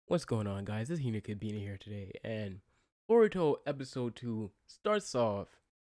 What's going on, guys? This is HinaCabina here today, and Boruto episode 2 starts off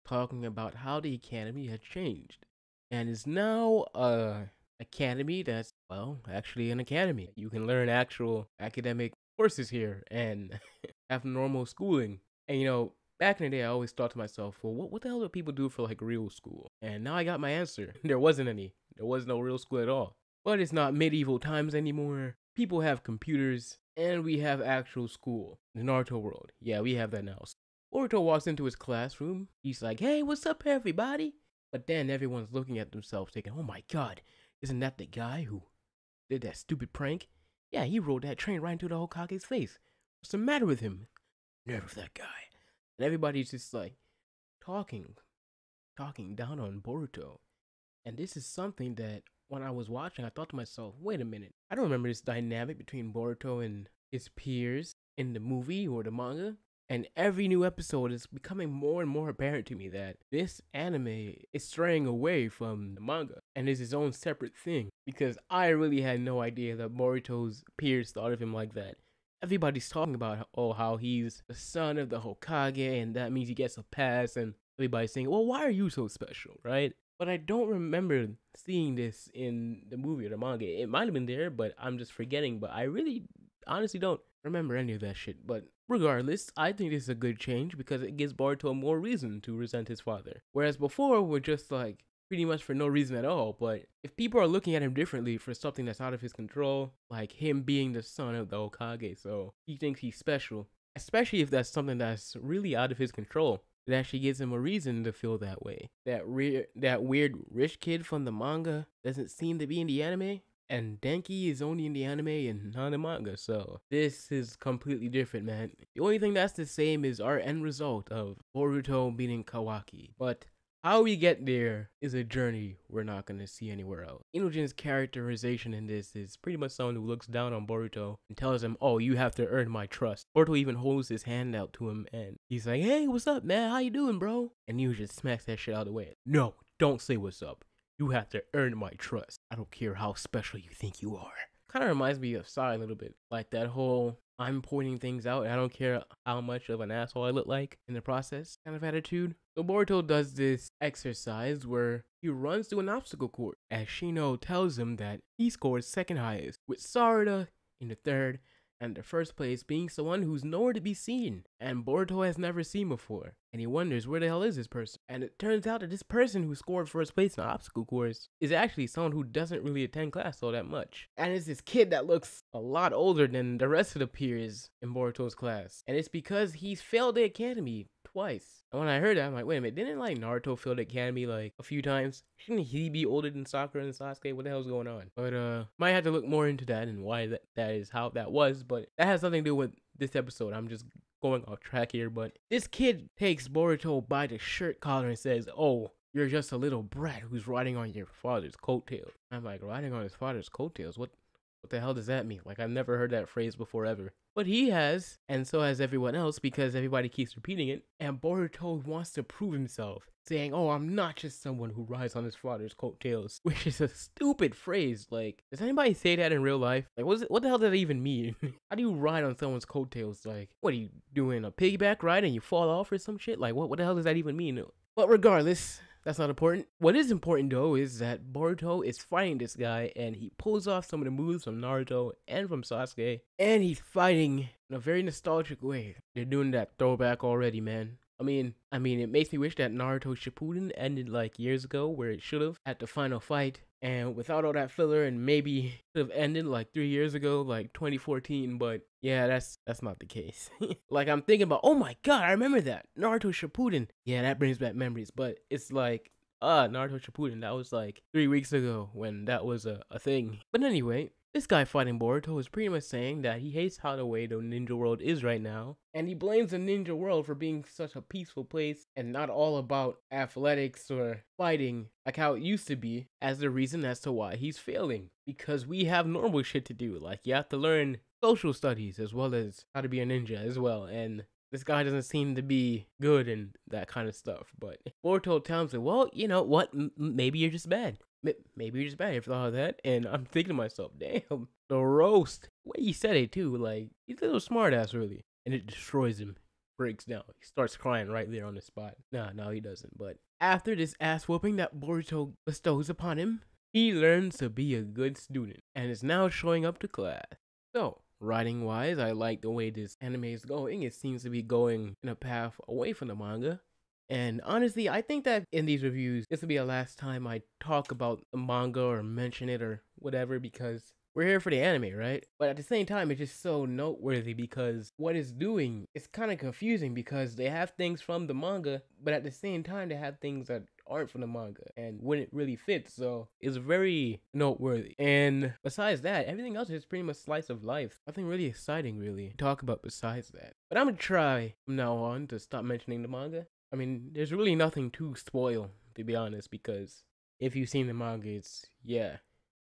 talking about how the academy has changed and is now a academy that's, well, actually an academy. You can learn actual academic courses here and have normal schooling. And back in the day, I always thought to myself, well, what the hell do people do for like real school? And now I got my answer. There wasn't any. There was no real school at all. But it's not medieval times anymore. People have computers, and we have actual school. The Naruto world. Yeah, we have that now. So Boruto walks into his classroom. He's like, hey, what's up, everybody? But then everyone's looking at themselves thinking, oh my god, isn't that the guy who did that stupid prank? Yeah, he rode that train right into the Hokage's face. What's the matter with him? Never that guy. And everybody's just like talking down on Boruto. And this is something that when I was watching, I thought to myself, wait a minute. I don't remember this dynamic between Boruto and his peers in the movie or the manga. And every new episode is becoming more and more apparent to me that this anime is straying away from the manga and is its own separate thing. Because I really had no idea that Boruto's peers thought of him like that. Everybody's talking about how he's the son of the Hokage and that means he gets a pass, and everybody's saying, well, why are you so special, right? But I don't remember seeing this in the movie or the manga. It might have been there, but I'm just forgetting. But I really, honestly don't remember any of that shit. But regardless, I think this is a good change because it gives Boruto more reason to resent his father. Whereas before, we're just like, pretty much for no reason at all. But if people are looking at him differently for something that's out of his control, like him being the son of the Hokage, so he thinks he's special, especially if that's something that's really out of his control, it actually gives him a reason to feel that way. That weird rich kid from the manga doesn't seem to be in the anime, and Denki is only in the anime and not in the manga, so this is completely different, man. The only thing that's the same is our end result of Boruto beating Kawaki, but how we get there is a journey we're not going to see anywhere else. Inojin's characterization in this is pretty much someone who looks down on Boruto and tells him, oh, you have to earn my trust. Boruto even holds his hand out to him and he's like, hey, what's up, man? How you doing, bro? And Inojin smacks that shit out of the way. No, don't say what's up. You have to earn my trust. I don't care how special you think you are. Kind of reminds me of Sai a little bit. Like that whole I'm pointing things out and I don't care how much of an asshole I look like in the process kind of attitude. So Boruto does this exercise where he runs through an obstacle course as Shino tells him that he scored second highest, with Sarada in the third and the first place being someone who's nowhere to be seen and Boruto has never seen before. And he wonders, where the hell is this person? And it turns out that this person who scored first place in the obstacle course is actually someone who doesn't really attend class all that much. And it's this kid that looks a lot older than the rest of the peers in Boruto's class. And it's because he's failed the academy twice. And when I heard that, I'm like, wait a minute, didn't like Naruto fail the academy like a few times? Shouldn't he be older than Sakura and Sasuke? What the hell's going on? But might have to look more into that and why that is how that was, but that has nothing to do with this episode. I'm just going off track here, but this kid takes Boruto by the shirt collar and says, oh, you're just a little brat who's riding on your father's coattails. I'm like, riding on his father's coattails? What the hell does that mean? Like, I've never heard that phrase before ever. But he has, and so has everyone else because everybody keeps repeating it. And Boruto wants to prove himself, saying, oh, I'm not just someone who rides on his father's coattails, which is a stupid phrase. Like, does anybody say that in real life? Like, what the hell does that even mean? How do you ride on someone's coattails? Like, what are you doing, a piggyback ride and you fall off or some shit? Like, what the hell does that even mean? But regardless, that's not important. What is important though is that Boruto is fighting this guy and he pulls off some of the moves from Naruto and from Sasuke. And he's fighting in a very nostalgic way. They're doing that throwback already, man. I mean, it makes me wish that Naruto Shippuden ended like years ago where it should have at the final fight. And without all that filler, and maybe should have ended like 3 years ago, like 2014. But yeah, that's not the case. Like I'm thinking about, oh my god, I remember that Naruto Shippuden. Yeah, that brings back memories. But it's like, Naruto Shippuden, that was like 3 weeks ago when that was a thing. But anyway, this guy fighting Boruto is pretty much saying that he hates how the way the ninja world is right now. And he blames the ninja world for being such a peaceful place and not all about athletics or fighting like how it used to be as the reason as to why he's failing. Because we have normal shit to do. Like you have to learn social studies as well as how to be a ninja as well. And this guy doesn't seem to be good and that kind of stuff. But Boruto tells him, well, you know what? Maybe you're just bad. Maybe you're just bad. If thought of that, and I'm thinking to myself, damn, the roast. The way he said it too, like he's a little smart ass, really, and it destroys him. Breaks down. He starts crying right there on the spot. Nah, no, he doesn't. But after this ass whooping that Boruto bestows upon him, he learns to be a good student and is now showing up to class. So, writing wise, I like the way this anime is going. It seems to be going in a path away from the manga. And honestly, I think that in these reviews, this will be the last time I talk about the manga or mention it or whatever, because we're here for the anime, right? But at the same time, it's just so noteworthy because what it's doing is kind of confusing because they have things from the manga, but at the same time, they have things that aren't from the manga and wouldn't really fit. So it's very noteworthy. And besides that, everything else is pretty much slice of life. Nothing really exciting, really, to talk about besides that. But I'm gonna try from now on to stop mentioning the manga. I mean, there's really nothing to spoil, to be honest, because if you've seen the manga, it's, yeah.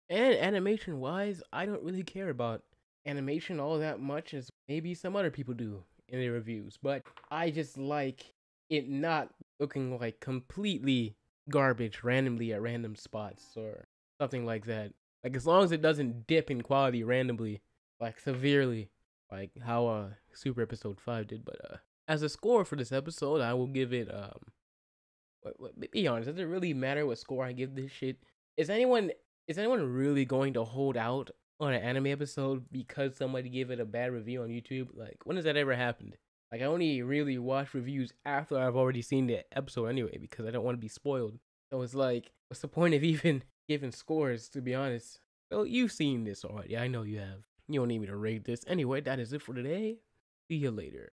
And animation wise, I don't really care about animation all that much as maybe some other people do in their reviews, but I just like it not looking like completely garbage randomly at random spots or something like that. Like as long as it doesn't dip in quality randomly, like severely, like how Super Episode 5 did. But as a score for this episode, I will give it be honest, does it really matter what score I give this shit? Is anyone really going to hold out on an anime episode because somebody gave it a bad review on YouTube? Like, when has that ever happened? Like, I only really watch reviews after I've already seen the episode anyway because I don't want to be spoiled. So it's like, what's the point of even giving scores, to be honest? So you've seen this already. I know you have. You don't need me to rate this. Anyway, that is it for today. See you later.